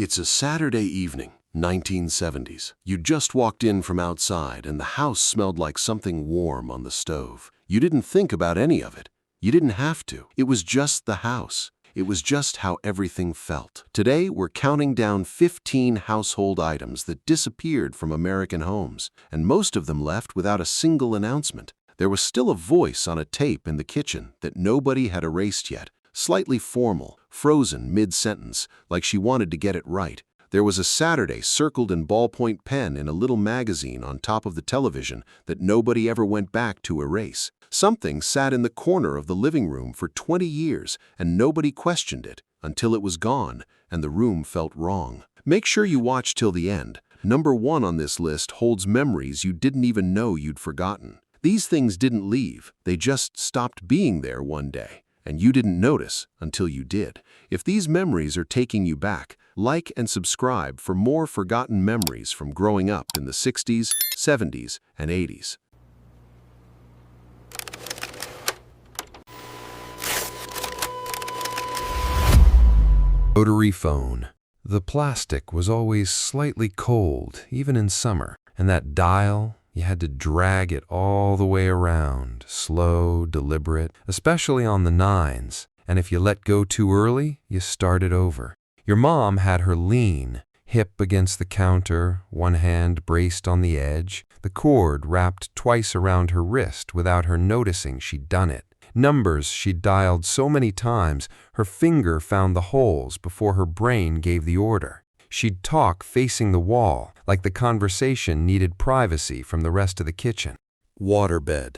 It's a Saturday evening, 1970s. You'd just walked in from outside and the house smelled like something warm on the stove. You didn't think about any of it. You didn't have to. It was just the house. It was just how everything felt. Today, we're counting down 15 household items that disappeared from American homes, and most of them left without a single announcement. There was still a voice on a tape in the kitchen that nobody had erased yet, slightly formal, frozen mid-sentence, like she wanted to get it right. There was a Saturday circled in ballpoint pen in a little magazine on top of the television that nobody ever went back to erase. Something sat in the corner of the living room for 20 years and nobody questioned it until it was gone and the room felt wrong. Make sure you watch till the end. Number 1 on this list holds memories you didn't even know you'd forgotten. These things didn't leave, they just stopped being there one day. And you didn't notice until you did. If these memories are taking you back, like and subscribe for more forgotten memories from growing up in the 60s, 70s, and 80s. Rotary phone. The plastic was always slightly cold, even in summer, and that dial, you had to drag it all the way around, slow, deliberate, especially on the 9s, and if you let go too early, you started over. Your mom had her lean, hip against the counter, one hand braced on the edge, the cord wrapped twice around her wrist without her noticing she'd done it. Numbers she'd dialed so many times, her finger found the holes before her brain gave the order. She'd talk facing the wall, like the conversation needed privacy from the rest of the kitchen. Waterbed.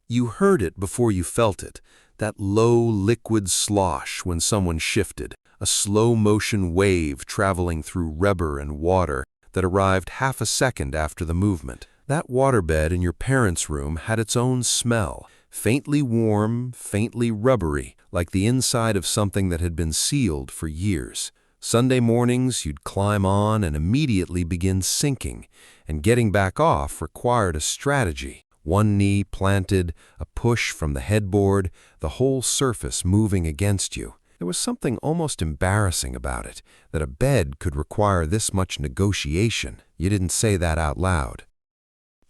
You heard it before you felt it, that low liquid slosh when someone shifted, a slow-motion wave traveling through rubber and water that arrived half a second after the movement. That waterbed in your parents' room had its own smell, faintly warm, faintly rubbery, like the inside of something that had been sealed for years. Sunday mornings, you'd climb on and immediately begin sinking, and getting back off required a strategy. One knee planted, a push from the headboard, the whole surface moving against you. There was something almost embarrassing about it, that a bed could require this much negotiation. You didn't say that out loud.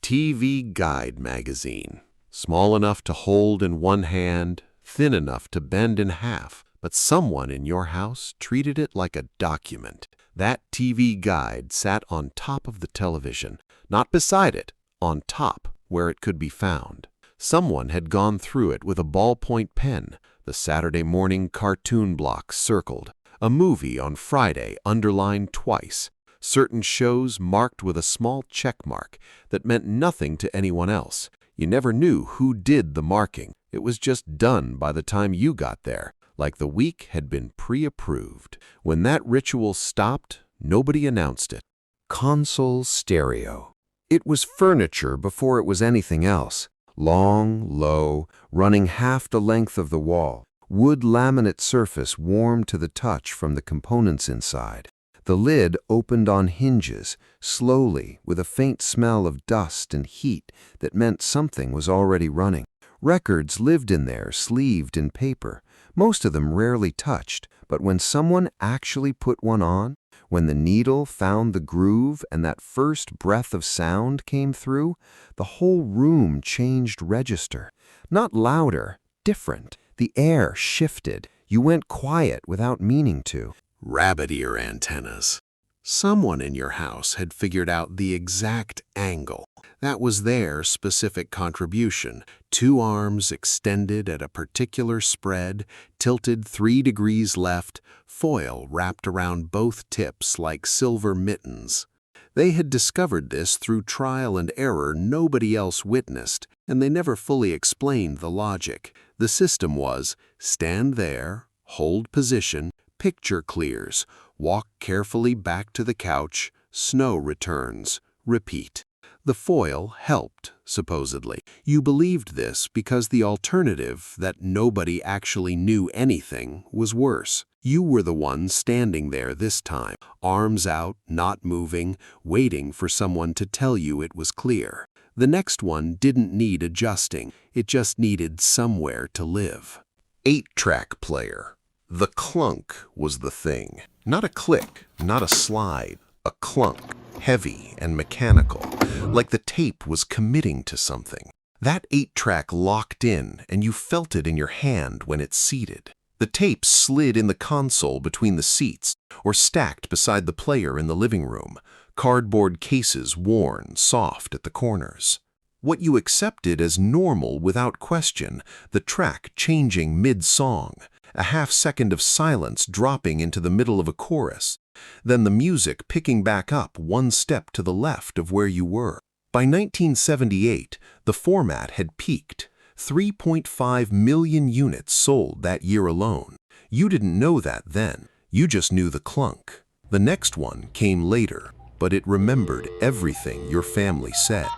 TV Guide magazine. Small enough to hold in one hand, thin enough to bend in half. But someone in your house treated it like a document. That TV guide sat on top of the television, not beside it, on top, where it could be found. Someone had gone through it with a ballpoint pen, the Saturday morning cartoon blocks circled, a movie on Friday underlined twice, certain shows marked with a small check mark that meant nothing to anyone else. You never knew who did the marking. It was just done by the time you got there. Like the week had been pre-approved. When that ritual stopped, nobody announced it. Console stereo. It was furniture before it was anything else. Long, low, running half the length of the wall. Wood laminate surface warm to the touch from the components inside. The lid opened on hinges, slowly, with a faint smell of dust and heat that meant something was already running. Records lived in there, sleeved in paper. Most of them rarely touched, but when someone actually put one on, when the needle found the groove and that first breath of sound came through, the whole room changed register. Not louder, different. The air shifted. You went quiet without meaning to. Rabbit ear antennas. Someone in your house had figured out the exact angle. That was their specific contribution. 2 arms extended at a particular spread, tilted 3 degrees left, foil wrapped around both tips like silver mittens. They had discovered this through trial and error nobody else witnessed, and they never fully explained the logic. The system was, stand there, hold position, picture clears, walk carefully back to the couch, snow returns, repeat. The foil helped, supposedly. You believed this because the alternative, that nobody actually knew anything, was worse. You were the one standing there this time, arms out, not moving, waiting for someone to tell you it was clear. The next one didn't need adjusting, it just needed somewhere to live. 8-track player. The clunk was the thing. Not a click, not a slide, a clunk, heavy and mechanical, like the tape was committing to something. That 8-track locked in, and you felt it in your hand when it seated. The tape slid in the console between the seats, or stacked beside the player in the living room, cardboard cases worn, soft at the corners. What you accepted as normal without question, the track changing mid-song, a half-second of silence dropping into the middle of a chorus, then the music picking back up one step to the left of where you were. By 1978, the format had peaked. 3.5 million units sold that year alone. You didn't know that then. You just knew the clunk. The next one came later, but it remembered everything your family said.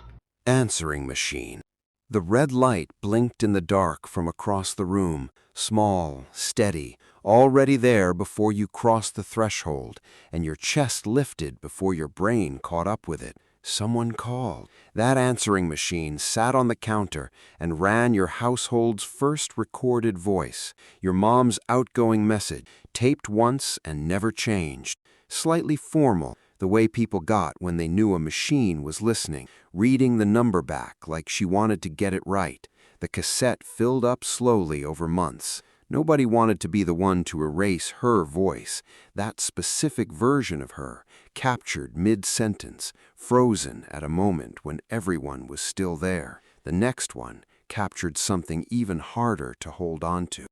Answering machine. The red light blinked in the dark from across the room, small, steady, already there before you crossed the threshold, and your chest lifted before your brain caught up with it. Someone called. That answering machine sat on the counter and ran your household's first recorded voice, your mom's outgoing message, taped once and never changed. Slightly formal, the way people got when they knew a machine was listening, reading the number back like she wanted to get it right. The cassette filled up slowly over months. Nobody wanted to be the one to erase her voice, that specific version of her, captured mid-sentence, frozen at a moment when everyone was still there. The next one captured something even harder to hold on to.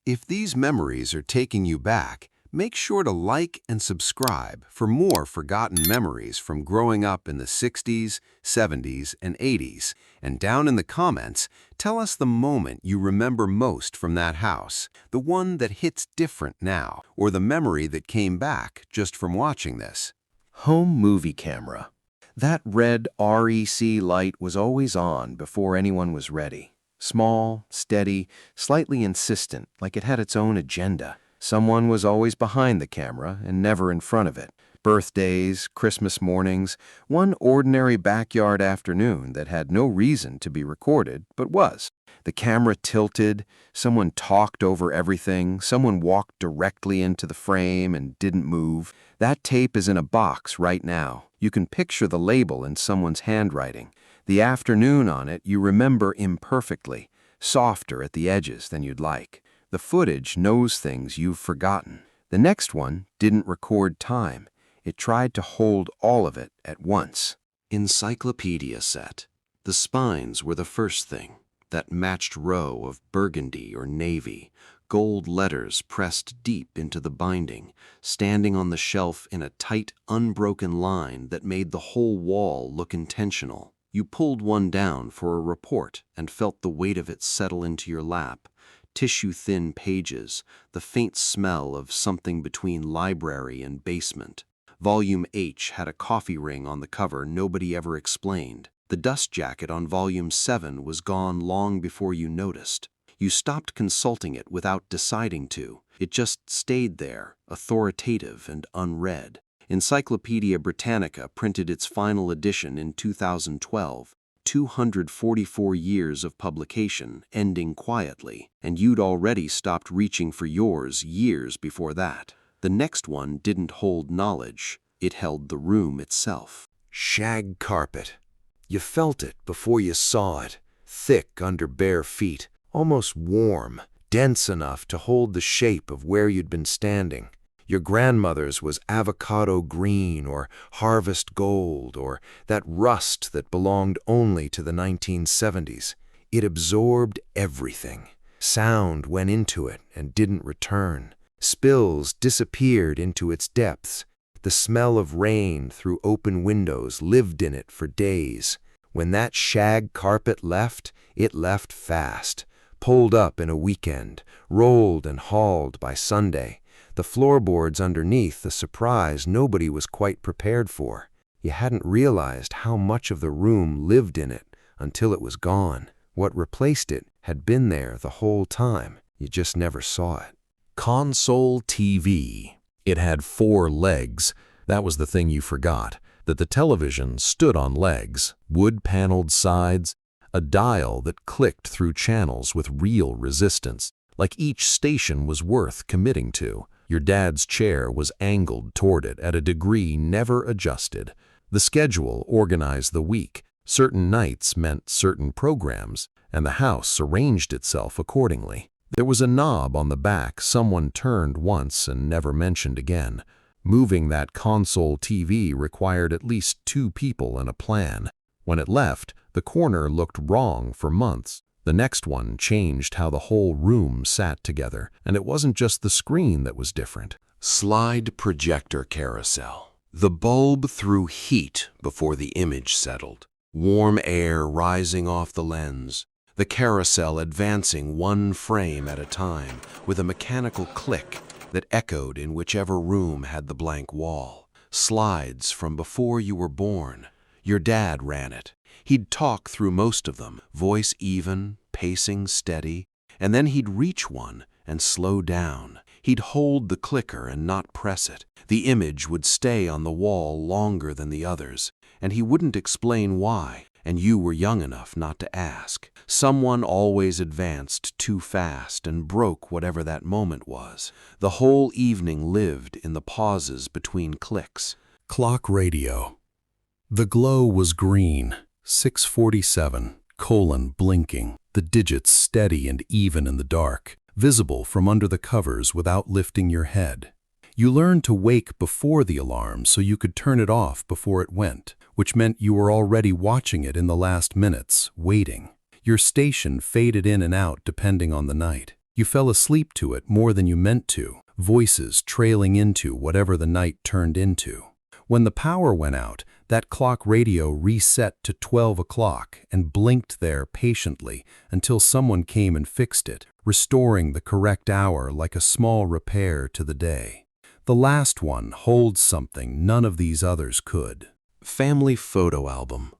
If these memories are taking you back, make sure to like and subscribe for more forgotten memories from growing up in the 60s, 70s, and 80s. And down in the comments, tell us the moment you remember most from that house, the one that hits different now, or the memory that came back just from watching this. Home movie camera. That red REC light was always on before anyone was ready. Small, steady, slightly insistent, like it had its own agenda. Someone was always behind the camera and never in front of it. Birthdays, Christmas mornings, one ordinary backyard afternoon that had no reason to be recorded, but was. The camera tilted, someone talked over everything, someone walked directly into the frame and didn't move. That tape is in a box right now. You can picture the label in someone's handwriting. The afternoon on it you remember imperfectly, softer at the edges than you'd like. The footage knows things you've forgotten. The next one didn't record time. It tried to hold all of it at once. Encyclopedia set. The spines were the first thing. That matched row of burgundy or navy, gold letters pressed deep into the binding, standing on the shelf in a tight, unbroken line that made the whole wall look intentional. You pulled one down for a report and felt the weight of it settle into your lap. Tissue-thin pages, the faint smell of something between library and basement. Volume H had a coffee ring on the cover nobody ever explained. The dust jacket on Volume 7 was gone long before you noticed. You stopped consulting it without deciding to. It just stayed there, authoritative and unread. Encyclopedia Britannica printed its final edition in 2012. 244 years of publication, ending quietly, and you'd already stopped reaching for yours years before that. The next one didn't hold knowledge, it held the room itself. Shag carpet. You felt it before you saw it, thick under bare feet, almost warm, dense enough to hold the shape of where you'd been standing. Your grandmother's was avocado green or harvest gold or that rust that belonged only to the 1970s. It absorbed everything. Sound went into it and didn't return. Spills disappeared into its depths. The smell of rain through open windows lived in it for days. When that shag carpet left, it left fast. Pulled up in a weekend, rolled and hauled by Sunday. The floorboards underneath the surprise nobody was quite prepared for. You hadn't realized how much of the room lived in it until it was gone. What replaced it had been there the whole time. You just never saw it. Console TV. It had 4 legs. That was the thing you forgot, that the television stood on legs, wood-paneled sides, a dial that clicked through channels with real resistance, like each station was worth committing to. Your dad's chair was angled toward it at a degree never adjusted. The schedule organized the week. Certain nights meant certain programs, and the house arranged itself accordingly. There was a knob on the back someone turned once and never mentioned again. Moving that console TV required at least 2 people and a plan. When it left, the corner looked wrong for months. The next one changed how the whole room sat together, and it wasn't just the screen that was different. Slide projector carousel. The bulb threw heat before the image settled. Warm air rising off the lens. The carousel advancing 1 frame at a time with a mechanical click that echoed in whichever room had the blank wall. Slides from before you were born. Your dad ran it. He'd talk through most of them, voice even, pacing steady, and then he'd reach one and slow down. He'd hold the clicker and not press it. The image would stay on the wall longer than the others, and he wouldn't explain why, and you were young enough not to ask. Someone always advanced too fast and broke whatever that moment was. The whole evening lived in the pauses between clicks. Clock radio. The glow was green, 6:47, blinking, the digits steady and even in the dark, visible from under the covers without lifting your head. You learned to wake before the alarm so you could turn it off before it went, which meant you were already watching it in the last minutes, waiting. Your station faded in and out depending on the night. You fell asleep to it more than you meant to, voices trailing into whatever the night turned into. When the power went out, that clock radio reset to 12 o'clock and blinked there patiently until someone came and fixed it, restoring the correct hour like a small repair to the day. The last one holds something none of these others could. Family photo album.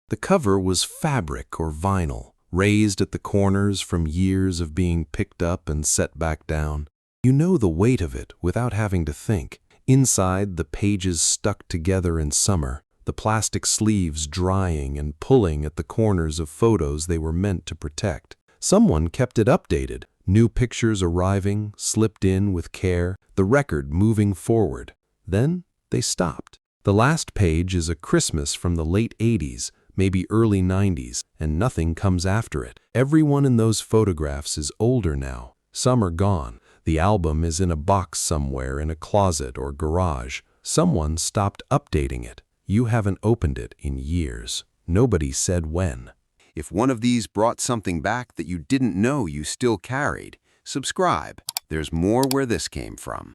The cover was fabric or vinyl, raised at the corners from years of being picked up and set back down. You know the weight of it without having to think. Inside, the pages stuck together in summer, the plastic sleeves drying and pulling at the corners of photos they were meant to protect. Someone kept it updated, new pictures arriving, slipped in with care, the record moving forward. Then they stopped. The last page is a Christmas from the late 80s, maybe early 90s, and nothing comes after it. Everyone in those photographs is older now. Some are gone. The album is in a box somewhere in a closet or garage. Someone stopped updating it. You haven't opened it in years. Nobody said when. If one of these brought something back that you didn't know you still carried, subscribe. There's more where this came from.